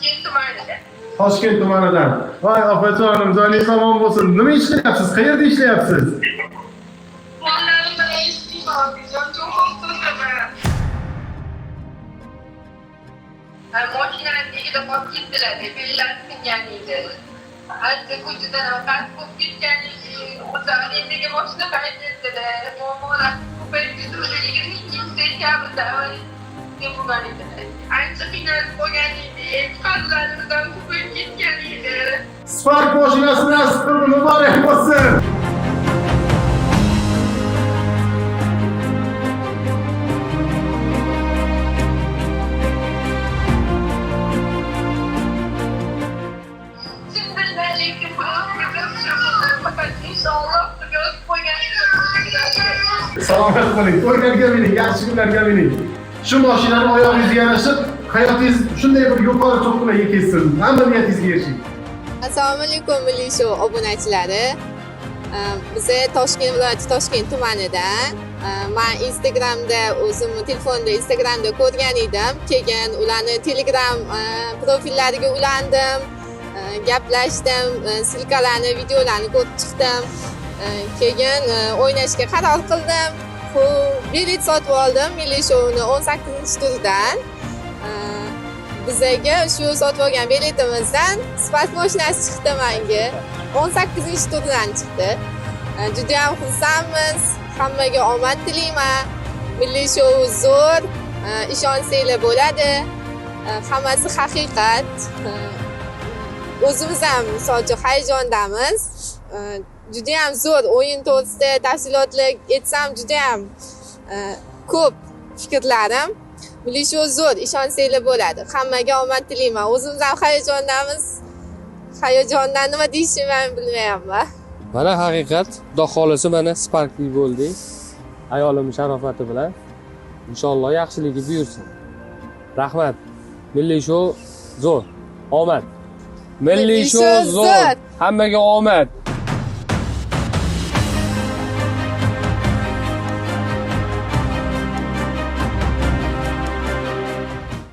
Toshkent tumanida. Toshkent tumanidan. Voy opajonim, joyingiz omon bo'lsin. Nima ishlayapsiz? Qayerda ishlayapsiz? Mollarim bilan ishlayman, onajon, çok xo'rsinman. Mashinani tagida qolib ketdilar, bellar singan edi. Ancha ko'chadan ovqat bo'lib ketgan edi. O'zi arendaga mashina haydayaptilar. Muammolar ko'payib ketdi. 22 sentyabrda bo'lgan edi. Ancha qiynalib qolgan edi. E'tiqodlarimizdan ko'payib ketgan edi. Spark mashinasi nasib muborak bo'lsin. Salomat bo'ling, to'ylarga mining, yaxshi kunlarga mining. Shu mashinani oyog'ingizga yarashib, hayotingiz shunday bir yuqori cho'qqilarga ketsin. Hamniyatingizga erishing. Assalomu alaykum Milliy Show obunachilari. Biz Toshkent viloyati Toshkent tumanidan. Men Instagramda o'zimni telefonda Instagramda ko'rgan edim. Keyin ularni Telegram profillariga ulandim. Gaplashdim, silkalarni, videolarni ko'rib chiqdim. Keyin o'ynashga qaror qildim. Bilet sotib oldim Milliy Showni 18-turdan. Bizga shu sotib olgan biletimizdan Spark mashinasi chiqdi menga. 18-turdan chiqdi. Juda ham xursandmiz. Hammaga omad tilayman. Milliy Show zo'r, ishonsanglar bo'ladi. Hammasi haqiqat. O'zimiz ham misol uchun hayajondamiz. Juda ham zo'r o'yin to'g'risida tafsilotlar aytsam juda ham ko'p fikrlarim. Milliy Show zo'r, ishonsanglar bo'ladi. Hammaga omad tilayman. O'zimiz ham hayajondamiz. Hayajondan nima deyishimni men bilmayapman. Mana haqiqat, Xudo xolasa mana Sparkli bo'ldik. Ayolim sharofati bilan. Inshaalloh yaxshiligi buyursin. Rahmat. Milliy Show zo'r. Omad. Milliy Show zo'r. Hammaga omad.